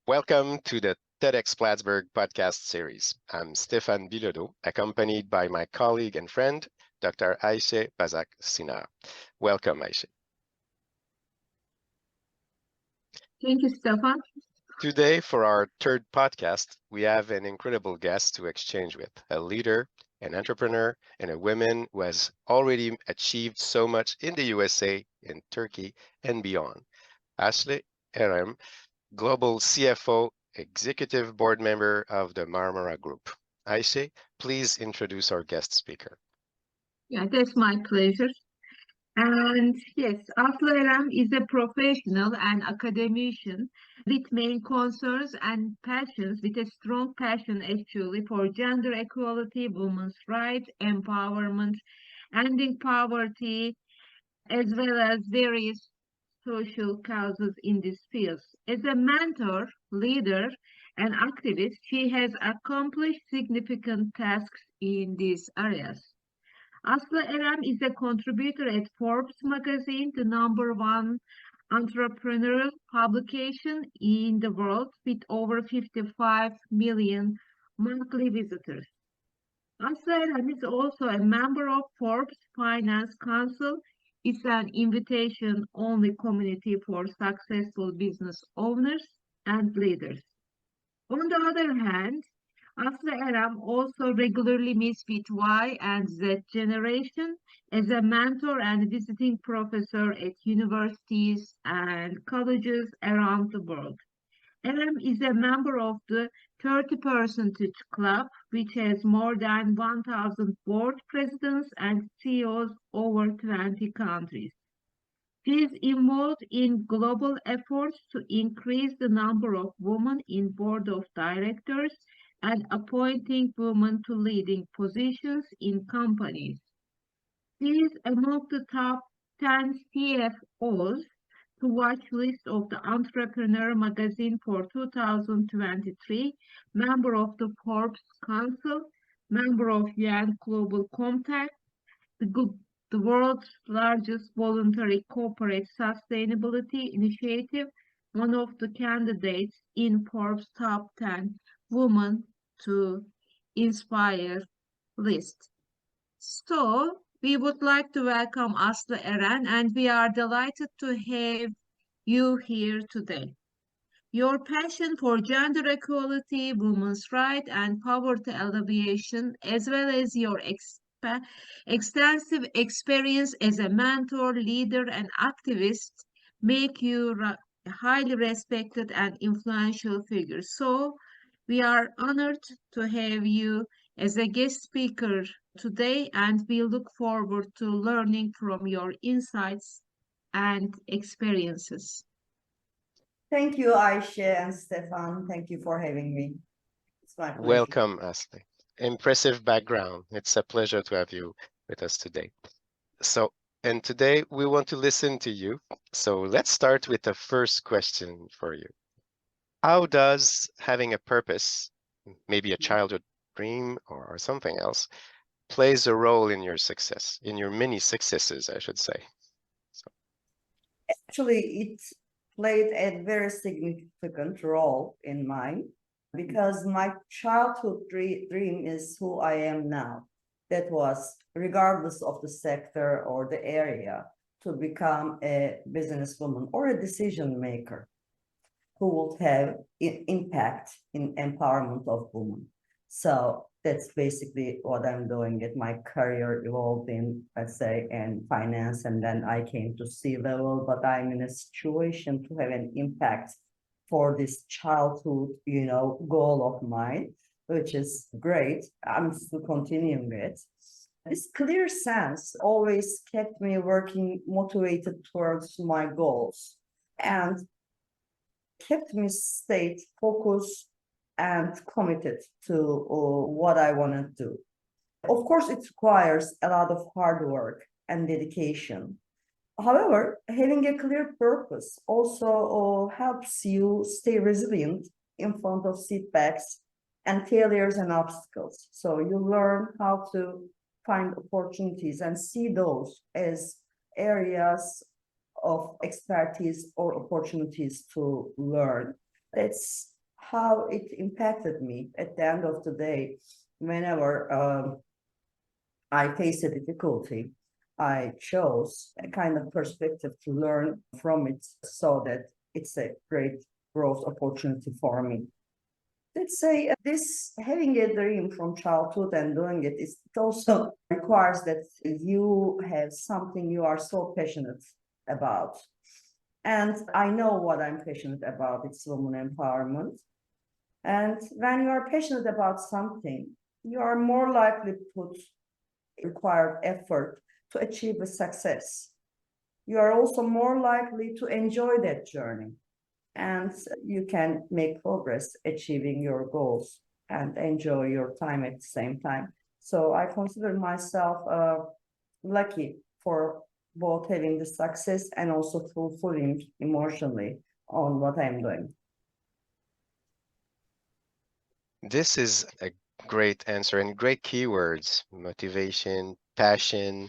Welcome to the TEDxPlattsburgh podcast series. I'm Stephane Bilodeau, accompanied by my colleague and friend, Dr. Ayse Basak Cinar. Welcome, Ayse. Thank you, Stephane. Today, for our third podcast, we have an incredible guest to exchange with, a leader, an entrepreneur, and a woman who has already achieved so much in the USA, in Turkey, and beyond. Asli Erem, Global CFO, Executive Board Member of the Marmara Group. Ayse, please introduce our guest speaker. Yeah, that's my pleasure. And yes, Asli Erem is a professional and academician with main concerns and passions, with a strong passion actually for gender equality, women's rights, empowerment, ending poverty, as well as various social causes in these fields. As a mentor, leader, and activist, she has accomplished significant tasks in these areas. Asli Erem is a contributor at Forbes magazine, the #1 entrepreneurial publication in the world with over 55 million monthly visitors. Asli Erem is also a member of Forbes Finance Council. It's an invitation-only community for successful business owners and leaders. On the other hand, Asli Erem also regularly meets with Y and Z generation as a mentor and visiting professor at universities and colleges around the world. Erem is a member of the 30% Club, which has more than 1,000 board presidents and CEOs over 20 countries. She is involved in global efforts to increase the number of women in board of directors and appointing women to leading positions in companies. She is among the top 10 CFOs to watch list of the Entrepreneur magazine for 2023, member of the Forbes Council, member of UN Global Compact, the world's largest voluntary corporate sustainability initiative, one of the candidates in Forbes Top 10 Women to Inspire list. So, we would like to welcome Asli Erem, and we are delighted to have you here today. Your passion for gender equality, women's rights, and poverty alleviation, as well as your extensive experience as a mentor, leader, and activist, make you a highly respected and influential figure. So, we are honored to have you as a guest speaker today, and we look forward to learning from your insights and experiences. Thank you, Ayse and Stephane. Thank you for having me. It's my pleasure. Welcome, Asli. Impressive background. It's a pleasure to have you with us today. And today we want to listen to you. So let's start with the first question for you. How does having a purpose, maybe a childhood dream or something else, plays a role in your success, in your many successes, I should say? Actually, it played a very significant role in mine because my childhood dream is who I am now. That was, regardless of the sector or the area, to become a businesswoman or a decision maker who would have impact in empowerment of women. So that's basically what I'm doing. My career evolved in, let's say, in finance, and then I came to C-level, but I'm in a situation to have an impact for this childhood, goal of mine, which is great. I'm still continuing it. This clear sense always kept me working, motivated towards my goals, and kept me stayed focused and committed to what I want to do. Of course, it requires a lot of hard work and dedication. However, having a clear purpose also helps you stay resilient in front of setbacks and failures and obstacles. So you learn how to find opportunities and see those as areas of expertise or opportunities to learn. That's how it impacted me at the end of the day. Whenever I face a difficulty, I chose a kind of perspective to learn from it so that it's a great growth opportunity for me. Let's say this having a dream from childhood and doing it, it also requires that you have something you are so passionate about. And I know what I'm passionate about, it's women empowerment. And when you are passionate about something, you are more likely to put required effort to achieve a success. You are also more likely to enjoy that journey, and you can make progress achieving your goals and enjoy your time at the same time. So I consider myself lucky for both having the success and also fulfilling emotionally on what I'm doing. This is a great answer and great keywords: motivation, passion,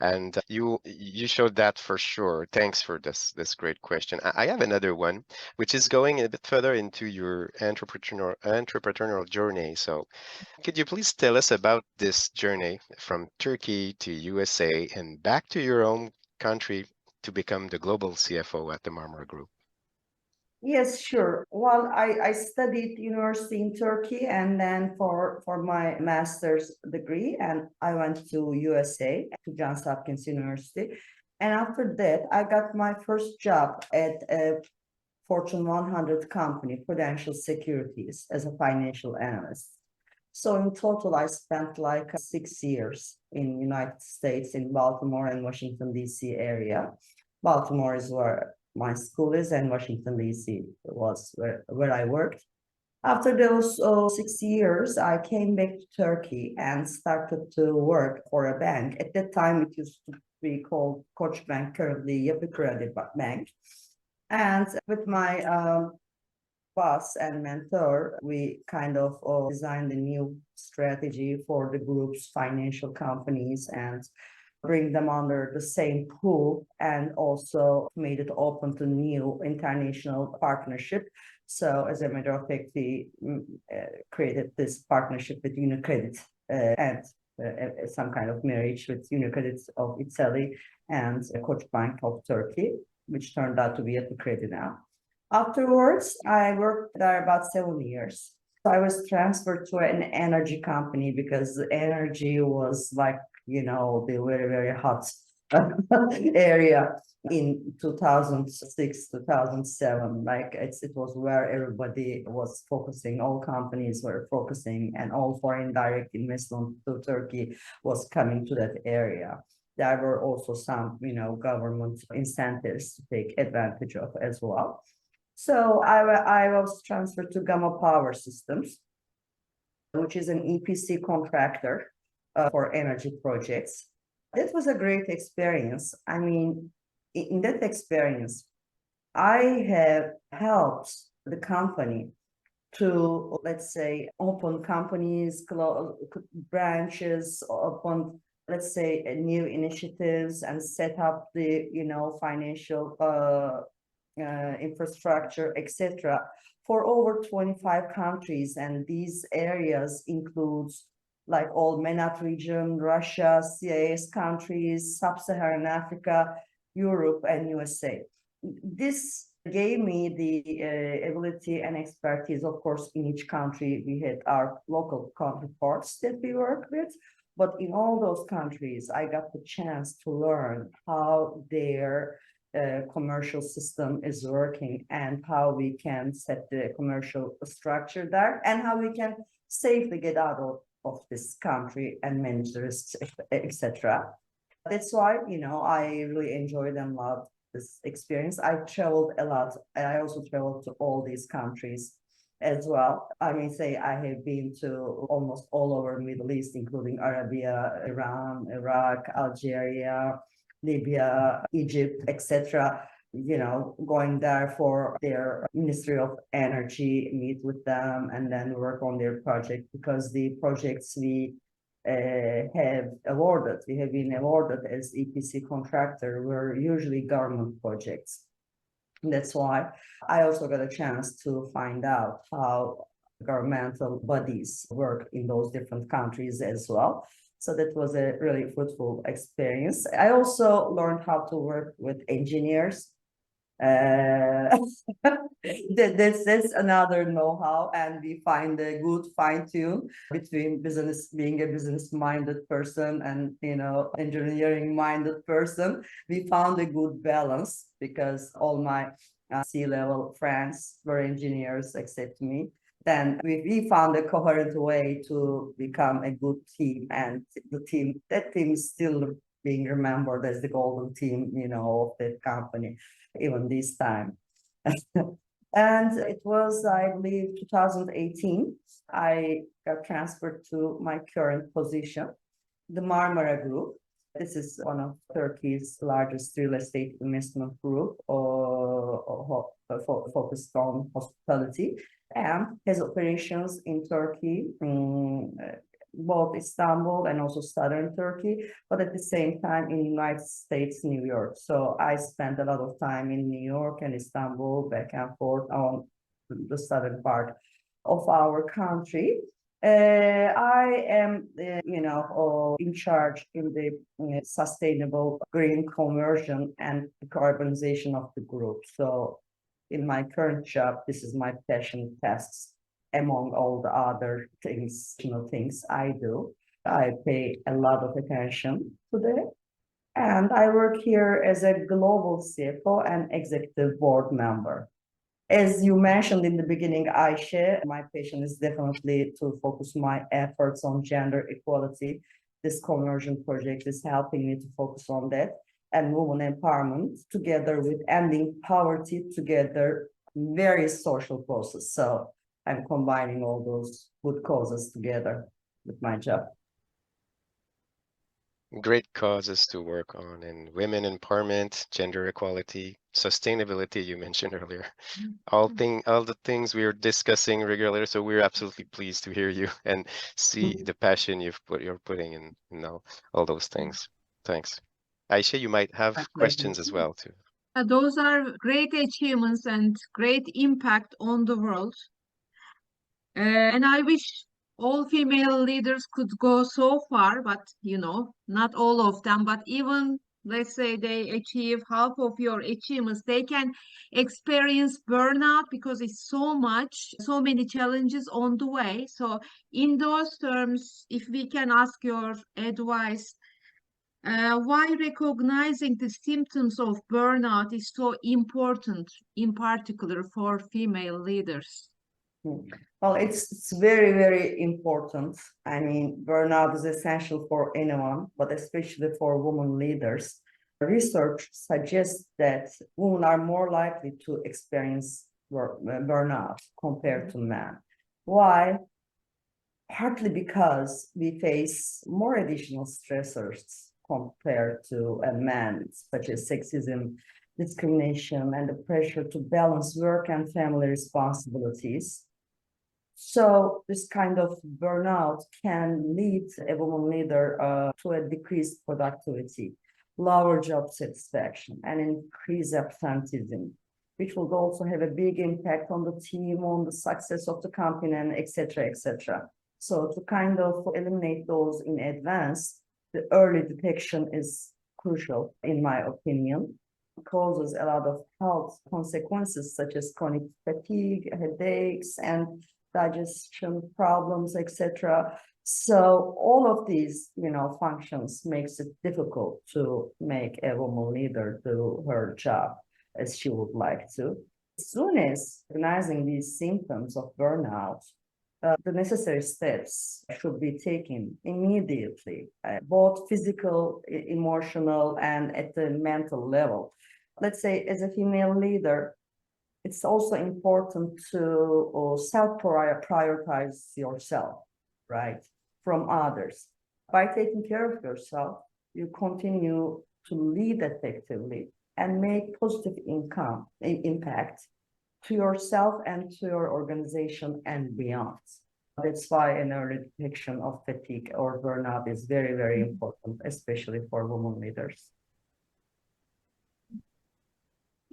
and you showed that for sure. Thanks for this great question. I have another one, which is going a bit further into your entrepreneurial journey. So, could you please tell us about this journey from Turkey to USA and back to your own country to become the global CFO at the Marmara Group? Yes, sure. Well, I studied university in Turkey, and then for my master's degree, and I went to USA, to Johns Hopkins University. And after that, I got my first job at a Fortune 100 company, Prudential Securities, as a financial analyst. So in total, I spent like 6 years in United States, in Baltimore and Washington, D.C. area. Baltimore is where my school is, and Washington, D.C. was where I worked. After those 6 years, I came back to Turkey and started to work for a bank. At that time, it used to be called Koçbank, currently Yapı Kredi Bank. And with my boss and mentor, we kind of designed a new strategy for the group's financial companies and bring them under the same pool, and also made it open to new international partnership. So as a matter of fact, we created this partnership with UniCredit and some kind of marriage with UniCredit of Italy and Koçbank of Turkey, which turned out to be Yapı Kredi now. Afterwards, I worked there about 7 years. I was transferred to an energy company because energy was like, you know, the very, very hot area in 2006, 2007. Like it was where everybody was focusing, all companies were focusing, and all foreign direct investment to Turkey was coming to that area. There were also some, you know, government incentives to take advantage of as well. So I was transferred to Gama Power Systems, which is an EPC contractor for energy projects. That was a great experience. I mean, in that experience, I have helped the company to, let's say, open companies, branches, open, let's say, new initiatives, and set up the, you know, financial infrastructure, etc., for over 25 countries. And these areas includes like all MENAT region, Russia, CIS countries, Sub-Saharan Africa, Europe, and USA. This gave me the ability and expertise. Of course, in each country, we had our local counterparts that we work with. But in all those countries, I got the chance to learn how their commercial system is working, and how we can set the commercial structure there, and how we can safely get out of this country and manage the risks, etc. That's why, you know, I really enjoyed and loved this experience. I traveled a lot, and I also traveled to all these countries as well. I may say I have been to almost all over Middle East, including Arabia, Iran, Iraq, Algeria, Libya, Egypt, etc. You know, going there for their Ministry of Energy, meet with them, and then work on their project, because the projects we have been awarded as EPC contractor were usually government projects. That's why I also got a chance to find out how governmental bodies work in those different countries as well. So that was a really fruitful experience. I also learned how to work with engineers. That's another know-how, and we find a good fine tune between being a business-minded person and engineering-minded person. We found a good balance because all my C-level friends were engineers except me. Then we found a coherent way to become a good team, and that team is still being remembered as the golden team, of that company, even this time. And it was, I believe, 2018, I got transferred to my current position, the Marmara Group. This is one of Turkey's largest real estate investment group, focused on hospitality, and has operations in Turkey, both Istanbul and also southern Turkey, but at the same time in the United States, New York. So I spent a lot of time in New York and Istanbul, back and forth on the southern part of our country. I am, in charge in the sustainable green conversion and decarbonization of the group. So in my current job, this is my passion tasks among all the other things, I do. I pay a lot of attention to that. And I work here as a global CFO and executive board member. As you mentioned in the beginning, Ayse, my passion is definitely to focus my efforts on gender equality. This conversion project is helping me to focus on that, and women empowerment together with ending poverty, together various social causes. So I'm combining all those good causes together with my job. Great causes to work on, and women empowerment, gender equality, sustainability you mentioned earlier. All the things we are discussing regularly. So we're absolutely pleased to hear you and see the passion you're putting in all those things. Thanks. Ayse, you might have questions as well too. Those are great achievements and great impact on the world. And I wish all female leaders could go so far, but not all of them. But even let's say they achieve half of your achievements, they can experience burnout because it's so many challenges on the way. So in those terms, if we can ask your advice, why recognizing the symptoms of burnout is so important, in particular for female leaders? Well, it's very, very important. I mean, burnout is essential for anyone, but especially for women leaders. Research suggests that women are more likely to experience burnout compared to men. Why? Partly because we face more additional stressors compared to a man, such as sexism, discrimination, and the pressure to balance work and family responsibilities. So this kind of burnout can lead a woman leader to a decreased productivity, lower job satisfaction, and increased absenteeism, which will also have a big impact on the team, on the success of the company, and et cetera, et cetera. So to kind of eliminate those in advance, the early detection is crucial, in my opinion. It causes a lot of health consequences such as chronic fatigue, headaches, and digestion problems, etc. So all of these, functions makes it difficult to make a woman leader do her job as she would like to. As soon as recognizing these symptoms of burnout, the necessary steps should be taken immediately, both physical, emotional, and at the mental level. Let's say, as a female leader, it's also important to self-prioritize yourself, right, from others. By taking care of yourself, you continue to lead effectively and make positive impact to yourself and to your organization and beyond. That's why an early detection of fatigue or burnout is very, very important, especially for women leaders.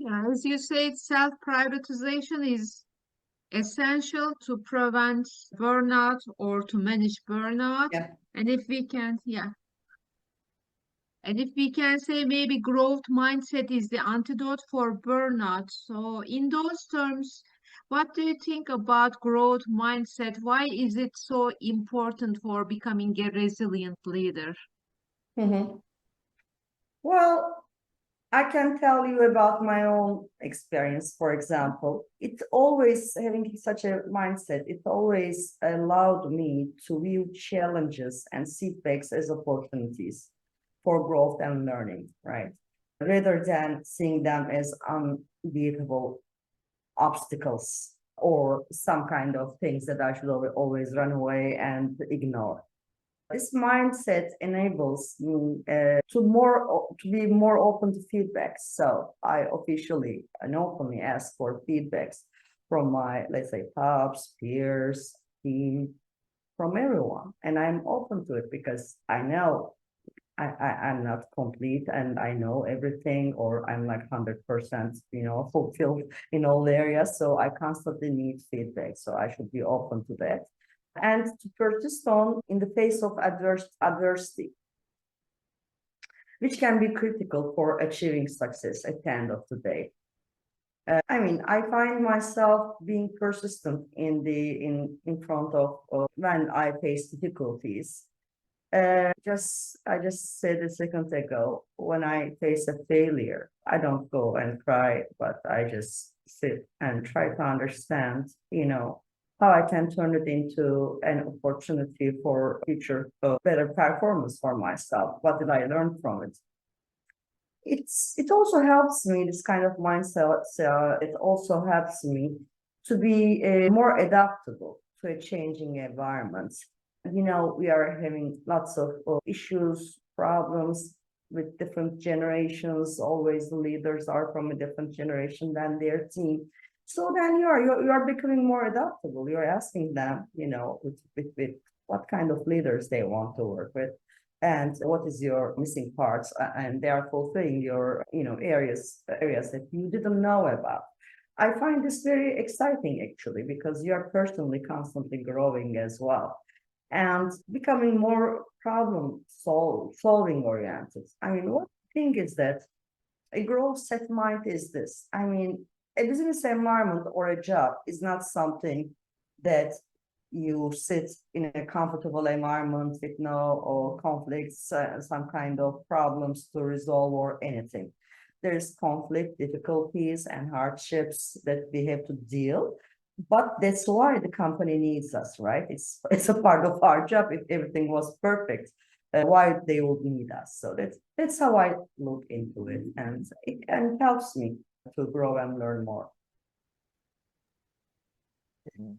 Yeah, as you said, self-privatization is essential to prevent burnout or to manage burnout. Yeah. And if we can, yeah. And if we can say maybe growth mindset is the antidote for burnout. So in those terms, what do you think about growth mindset? Why is it so important for becoming a resilient leader? Mhm. Well, I can tell you about my own experience, for example. It always, having such a mindset, it always allowed me to view challenges and setbacks as opportunities for growth and learning, right? Rather than seeing them as unbeatable obstacles or some kind of things that I should always run away and ignore. This mindset enables me to be more open to feedback. So I officially and openly ask for feedbacks from my, let's say, tops, peers, team, from everyone, and I'm open to it because I know I'm not complete and I know everything, or I'm like 100%, fulfilled in all areas. So I constantly need feedback. So I should be open to that and to persist on in the face of adversity, which can be critical for achieving success at the end of the day. I find myself being persistent in front of when I face difficulties. I just said a second ago, when I face a failure, I don't go and cry, but I just sit and try to understand, how I can turn it into an opportunity for future better performance for myself. What did I learn from it? It also helps me, this kind of mindset. It also helps me to be more adaptable to a changing environment. We are having lots of issues, problems with different generations. Always the leaders are from a different generation than their team. So then you are becoming more adaptable. You're asking them, with what kind of leaders they want to work with, and what is your missing parts, and they are fulfilling your, areas that you didn't know about. I find this very exciting actually, because you are personally constantly growing as well and becoming more solving oriented. One thing is that a growth set mind is this. A business environment or a job is not something that you sit in a comfortable environment with no or conflicts, some kind of problems to resolve or anything. There's conflict, difficulties, and hardships that we have to deal. But that's why the company needs us, right? It's a part of our job. If everything was perfect, why they would need us? So that's how I look into it, and it helps me to grow and learn more.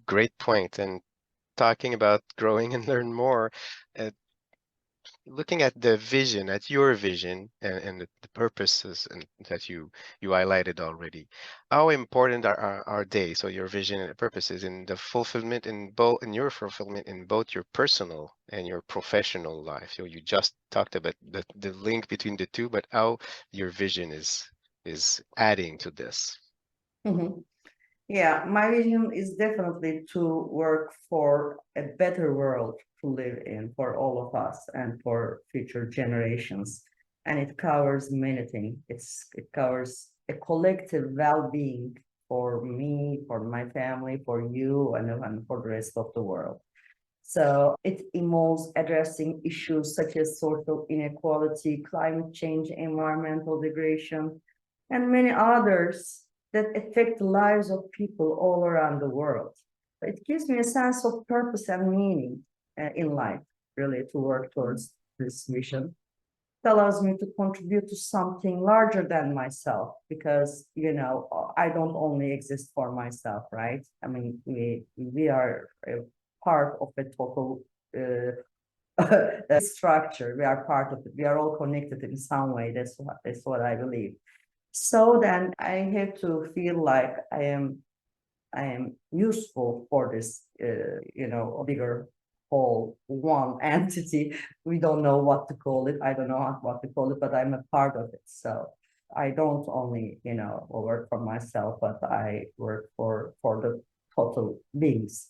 Great point. And talking about growing and learn more, uh, looking at the vision, at your vision and the purposes and that you highlighted already, how important are they? So your vision and the purposes in the fulfillment in your fulfillment in both your personal and your professional life. So you just talked about the link between the two, but how your vision is adding to this. Mhm. Yeah, my vision is definitely to work for a better world to live in for all of us and for future generations. And it covers many things. It covers a collective well-being for me, for my family, for you, and for the rest of the world. So it involves addressing issues such as social inequality, climate change, environmental degradation, and many others that affect the lives of people all around the world. It gives me a sense of purpose and meaning in life, really, to work towards this mission. It allows me to contribute to something larger than myself because, I don't only exist for myself, right? We are part of a total structure. We are part of it. We are all connected in some way. That's what I believe. So then I have to feel like I am useful for this, bigger whole one entity. We don't know what to call it. I don't know what to call it, but I'm a part of it. So I don't only, work for myself, but I work for the total beings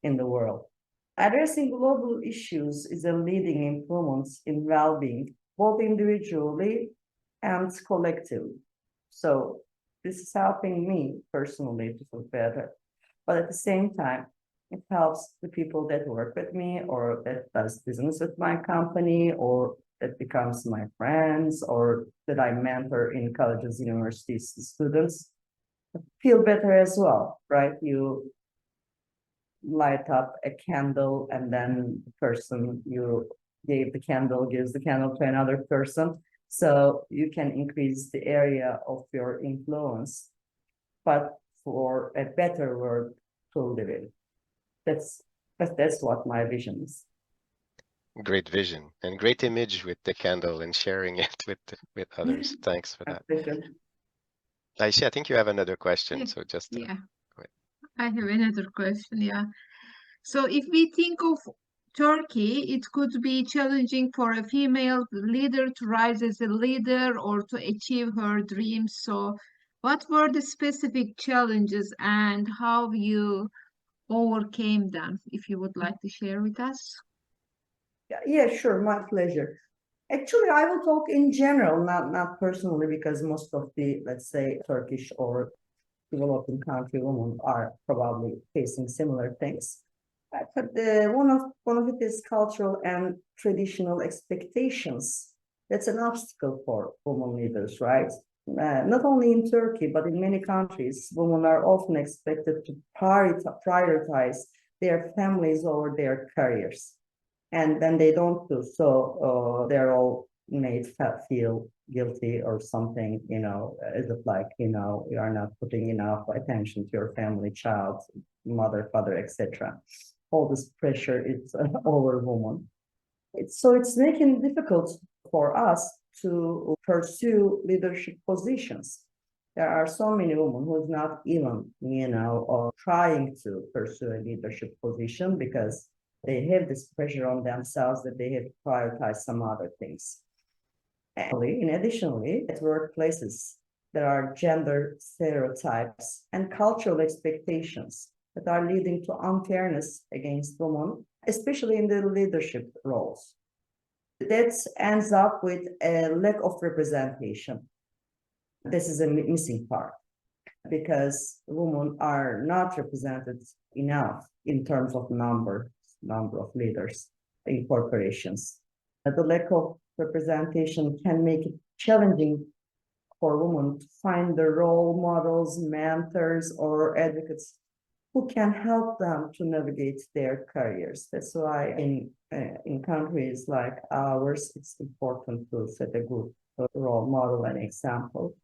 in the world. Addressing global issues is a leading influence in well-being, both individually and collectively. So this is helping me personally to feel better. But at the same time, it helps the people that work with me or that does business with my company or that becomes my friends or that I mentor in colleges, universities, students feel better as well, right? You light up a candle and then the person you gave the candle gives the candle to another person. So you can increase the area of your influence, but for a better world to live in. That's what my vision is. Great vision and great image with the candle and sharing it with others. Thanks for that. Ayse, I think you have another question. So just yeah, go ahead. I have another question. Yeah. So if we think of Turkey, it could be challenging for a female leader to rise as a leader or to achieve her dreams. So what were the specific challenges and how you overcame them, if you would like to share with us? Yeah, sure, my pleasure. Actually, I will talk in general, not personally, because most of the, let's say, Turkish or developing country women are probably facing similar things. But one of it is cultural and traditional expectations. That's an obstacle for women leaders, right? Not only in Turkey, but in many countries, women are often expected to prioritize their families over their careers. And then they don't do so, they're all made feel guilty or something, is it like, you are not putting enough attention to your family, child, mother, father, etc. All this pressure is over women. It's making it difficult for us to pursue leadership positions. There are so many women who's not even, or trying to pursue a leadership position because they have this pressure on themselves that they have to prioritize some other things. And additionally, at workplaces, there are gender stereotypes and cultural expectations that are leading to unfairness against women, especially in the leadership roles. That ends up with a lack of representation. This is a missing part because women are not represented enough in terms of number of leaders in corporations. The lack of representation can make it challenging for women to find the role models, mentors, or advocates who can help them to navigate their careers. That's why in countries like ours, it's important to set a good role model and example.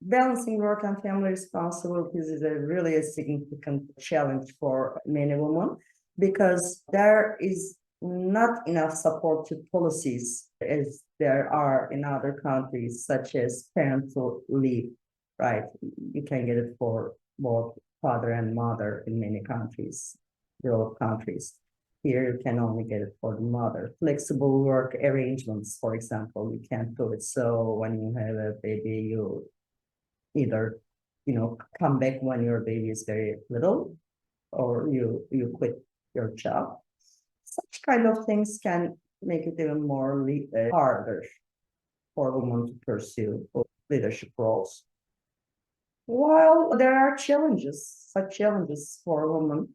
Balancing work and family responsibilities is really a significant challenge for many women because there is not enough supportive policies as there are in other countries, such as parental leave, right? You can get it for both father and mother in many countries, developed countries. Here, you can only get it for the mother. Flexible work arrangements, for example, you can't do it. So when you have a baby, you either, come back when your baby is very little, or you quit your job. Such kind of things can make it even more harder for women to pursue leadership roles. While there are such challenges for women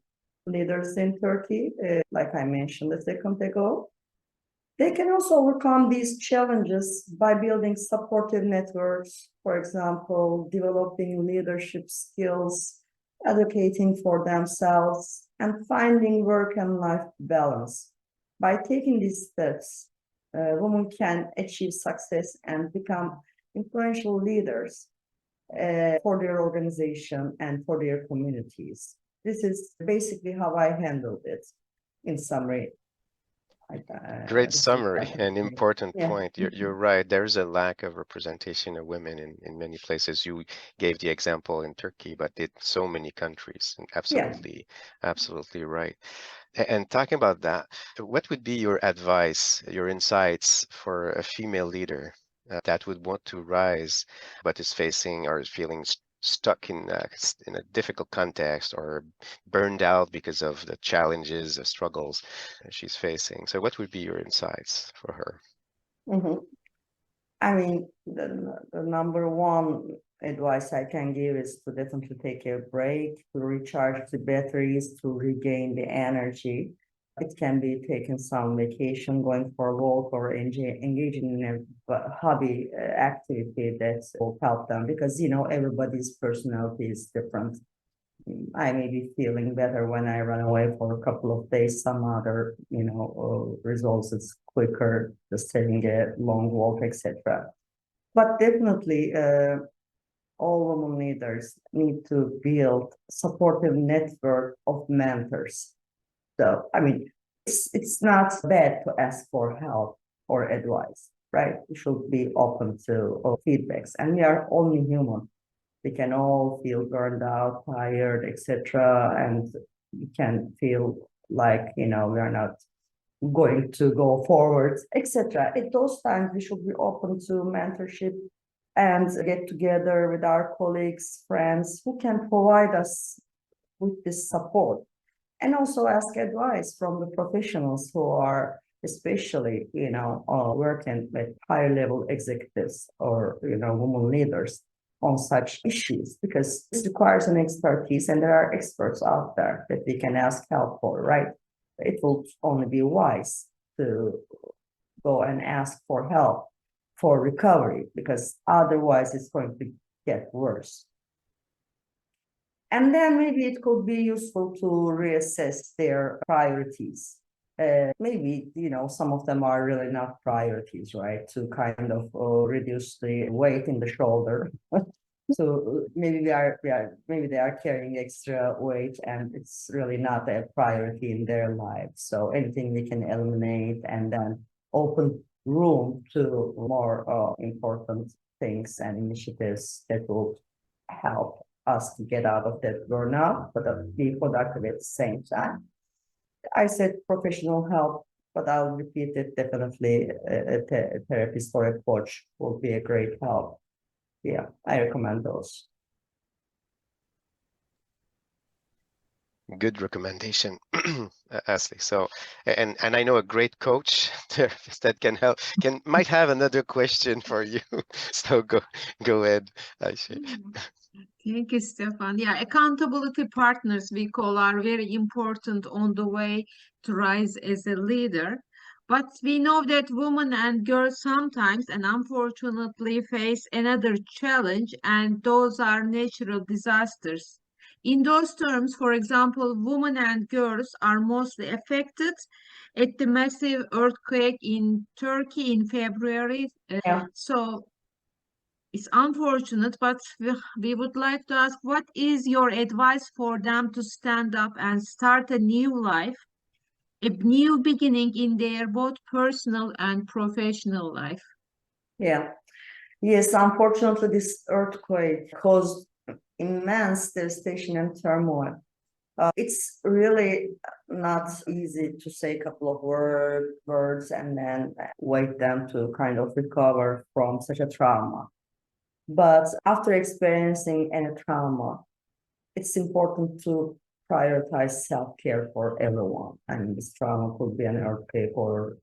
leaders in Turkey, like I mentioned a second ago, they can also overcome these challenges by building supportive networks, for example, developing leadership skills, advocating for themselves, and finding work and life balance. By taking these steps, women can achieve success and become influential leaders for their organization and for their communities. This is basically how I handled it in summary. Great summary and important point. You're right. There's a lack of representation of women in many places. You gave the example in Turkey, but in so many countries. Absolutely right. And talking about that, what would be your advice, your insights for a female leader that would want to rise, but is facing or is feeling stuck in a difficult context or burned out because of the challenges, the struggles she's facing. So what would be your insights for her? Mhm. I mean, the number one advice I can give is to definitely take a break, to recharge the batteries, to regain the energy. It can be taking some vacation, going for a walk, or engaging in a hobby activity that will help them, because, you know, everybody's personality is different. I may be feeling better when I run away for a couple of days. Some other, you know, resolves it quicker, just taking a long walk, etc. But definitely, all women leaders need to build supportive network of mentors. So, I mean, it's not bad to ask for help or advice, right? We should be open to feedbacks, and we are only human. We can all feel burned out, tired, etc., and we can feel like, you know, we are not going to go forward, etc. At those times, we should be open to mentorship and get together with our colleagues, friends who can provide us with this support, and also ask advice from the professionals who are especially, you know, working with higher level executives or, you know, women leaders on such issues, because this requires an expertise and there are experts out there that we can ask help for, right? It will only be wise to go and ask for help for recovery, because otherwise it's going to get worse. And then maybe it could be useful to reassess their priorities. Maybe, you know, some of them are really not priorities, right? To kind of reduce the weight in the shoulder. So maybe maybe they are carrying extra weight and it's really not a priority in their lives. So anything we can eliminate and then open room to more important things and initiatives that will help us to get out of that burnout, but be productive at the same time. I said professional help, but I'll repeat it definitely. A therapist or a coach will be a great help. Yeah, I recommend those. Good recommendation, Asli. So, and I know a great coach therapist that can help. Might have another question for you. So go ahead, Ayse. Thank you, Stephane. Yeah, accountability partners we call are very important on the way to rise as a leader. But we know that women and girls sometimes and unfortunately face another challenge, and those are natural disasters. In those terms, for example, women and girls are mostly affected at the massive earthquake in Turkey in February. Yeah. So it's unfortunate, but we would like to ask, what is your advice for them to stand up and start a new life, a new beginning in their both personal and professional life? Yeah. Yes, unfortunately, this earthquake caused immense devastation and turmoil. It's really not easy to say a couple of words and then wait them to kind of recover from such a trauma. But after experiencing any trauma, it's important to prioritize self-care for everyone. And this trauma could be an earthquake or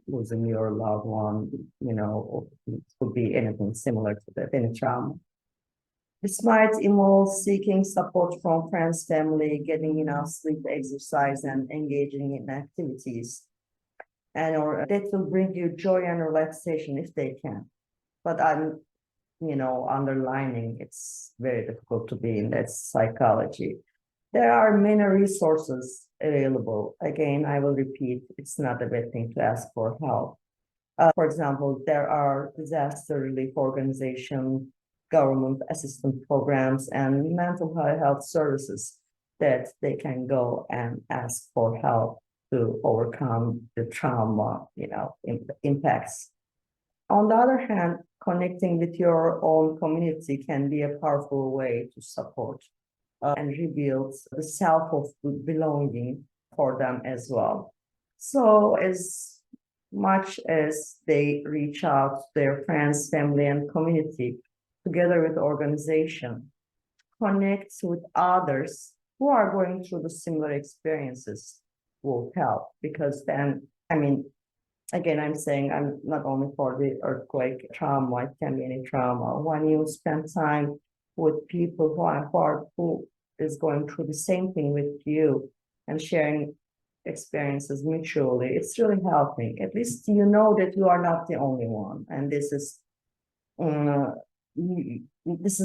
losing your loved one, you know, or it could be anything similar to that, any trauma. This might involve seeking support from friends, family, getting enough sleep, exercise, and engaging in activities. And or that will bring you joy and relaxation if they can. But I'm, you know, underlining it's very difficult to be in that psychology. There are many resources available. Again, I will repeat, it's not a bad thing to ask for help. For example, there are disaster relief organizations, government assistance programs, and mental health services that they can go and ask for help to overcome the trauma, you know, impacts. On the other hand, connecting with your own community can be a powerful way to support and rebuild the self of belonging for them as well. So as much as they reach out to their friends, family, and community, together with the organization, connect with others who are going through the similar experiences will help. Because then, I mean, again, I'm saying I'm not only for the earthquake trauma, it can be any trauma. When you spend time with people who is going through the same thing with you and sharing experiences mutually, it's really helping. At least you know that you are not the only one, and this is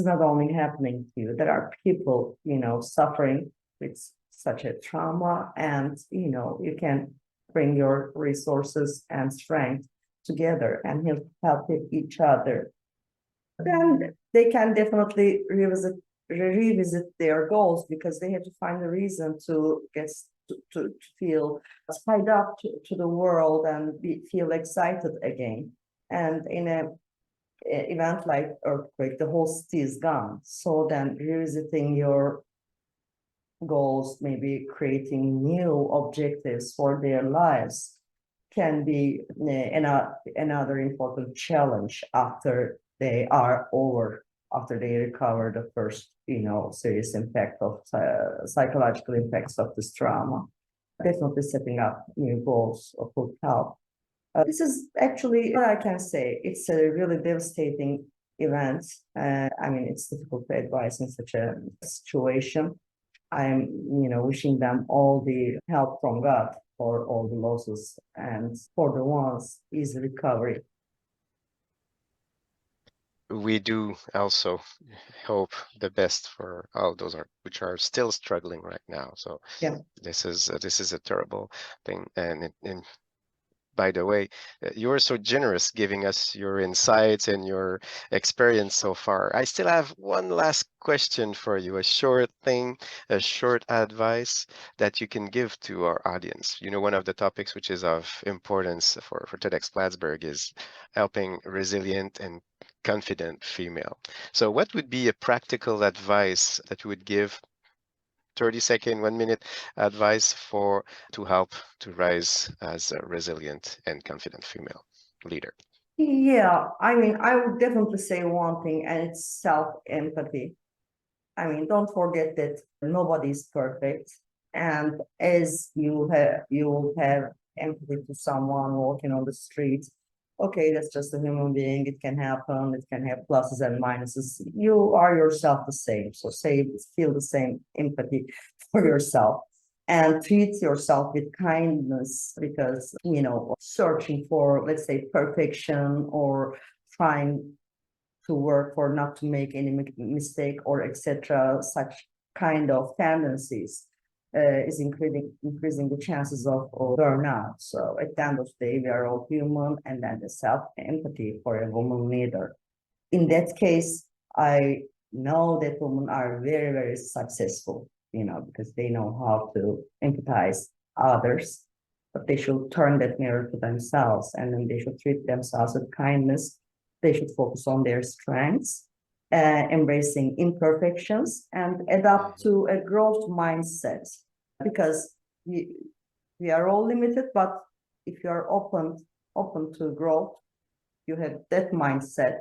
not only happening to you. There are people, suffering with such a trauma, and you can bring your resources and strength together and help each other. Then they can definitely revisit their goals, because they have to find a reason to get to feel tied up to the world and feel excited again. And in an event like earthquake, the whole city is gone. So then revisiting your goals, maybe creating new objectives for their lives, can be another important challenge after they are over, after they recover the first, serious impact of psychological impacts of this trauma. Definitely setting up new goals would help. This is actually what I can say. It's a really devastating event. It's difficult to advise in such a situation. I'm, wishing them all the help from God for all the losses, and for the ones, easy recovery. We do also hope the best for all those which are still struggling right now. So yeah, this is a terrible thing. And by the way, you're so generous giving us your insights and your experience so far. I still have one last question for you, a short thing, a short advice that you can give to our audience. One of the topics which is of importance for TEDxPlattsburgh is helping resilient and confident female. So what would be a practical advice that you would give, 30-second, 1-minute advice to help to rise as a resilient and confident female leader? Yeah, I would definitely say one thing, and it's self-empathy. Don't forget that nobody is perfect, and as you will have empathy to someone walking on the street. Okay, that's just a human being. It can happen. It can have pluses and minuses. You are yourself the same. So feel the same empathy for yourself, and treat yourself with kindness, because, searching for, let's say, perfection, or trying to work for not to make any mistake, or etc., such kind of tendencies is increasing the chances of burnout. So at the end of the day, we are all human, and then the self-empathy for a woman leader. In that case, I know that women are very, very successful, because they know how to empathize others, but they should turn that mirror to themselves, and then they should treat themselves with kindness. They should focus on their strengths, embracing imperfections, and adapt to a growth mindset, because we are all limited, but if you are open to growth, you have that mindset,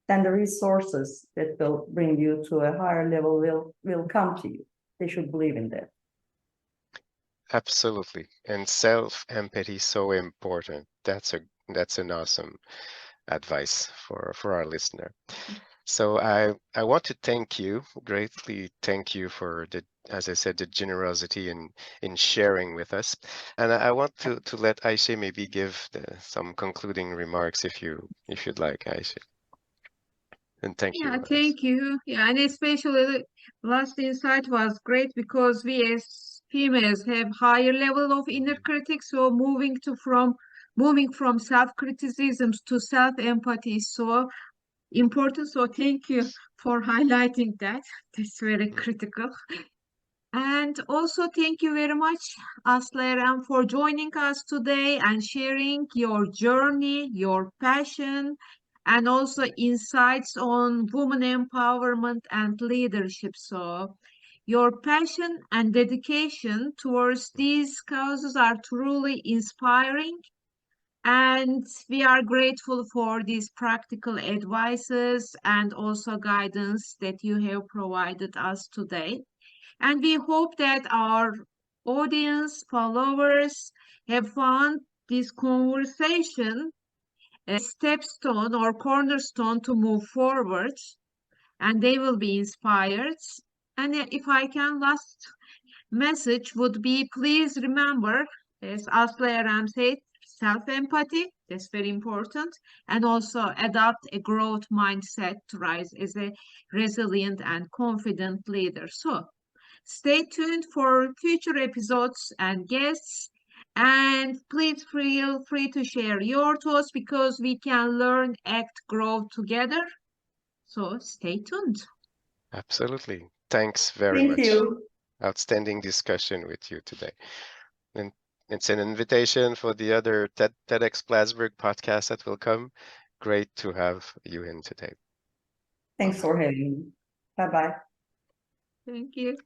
then the resources that will bring you to a higher level will come to you. They should believe in that. Absolutely. And self-empathy is so important. That's an awesome advice for our listener. So I want to greatly thank you for as I said, the generosity in sharing with us. And I want to let Ayse maybe give some concluding remarks if you'd like, Ayse. And thank you. Thank you. Yeah, and especially the last insight was great, because we as females have higher level of inner critics. So moving from self-criticisms to self-empathy is so important. So thank you for highlighting that. That's very critical. And also thank you very much, Asli Erem, for joining us today and sharing your journey, your passion, and also insights on women empowerment and leadership. So your passion and dedication towards these causes are truly inspiring. And we are grateful for these practical advices and also guidance that you have provided us today. And we hope that our audience, followers have found this conversation a stepstone or cornerstone to move forward, and they will be inspired. And if I can, last message would be, please remember, as Asli Erem said, self-empathy, that's very important, and also adopt a growth mindset to rise as a resilient and confident leader. So stay tuned for future episodes and guests. And please feel free to share your thoughts because we can learn, act, grow together. So stay tuned. Absolutely. Thanks very Thank much. you. Outstanding discussion with you today. And it's an invitation for the other TEDxPlattsburgh podcasts that will come. Great to have you in today. Thanks for having me. Bye-bye. Thank you.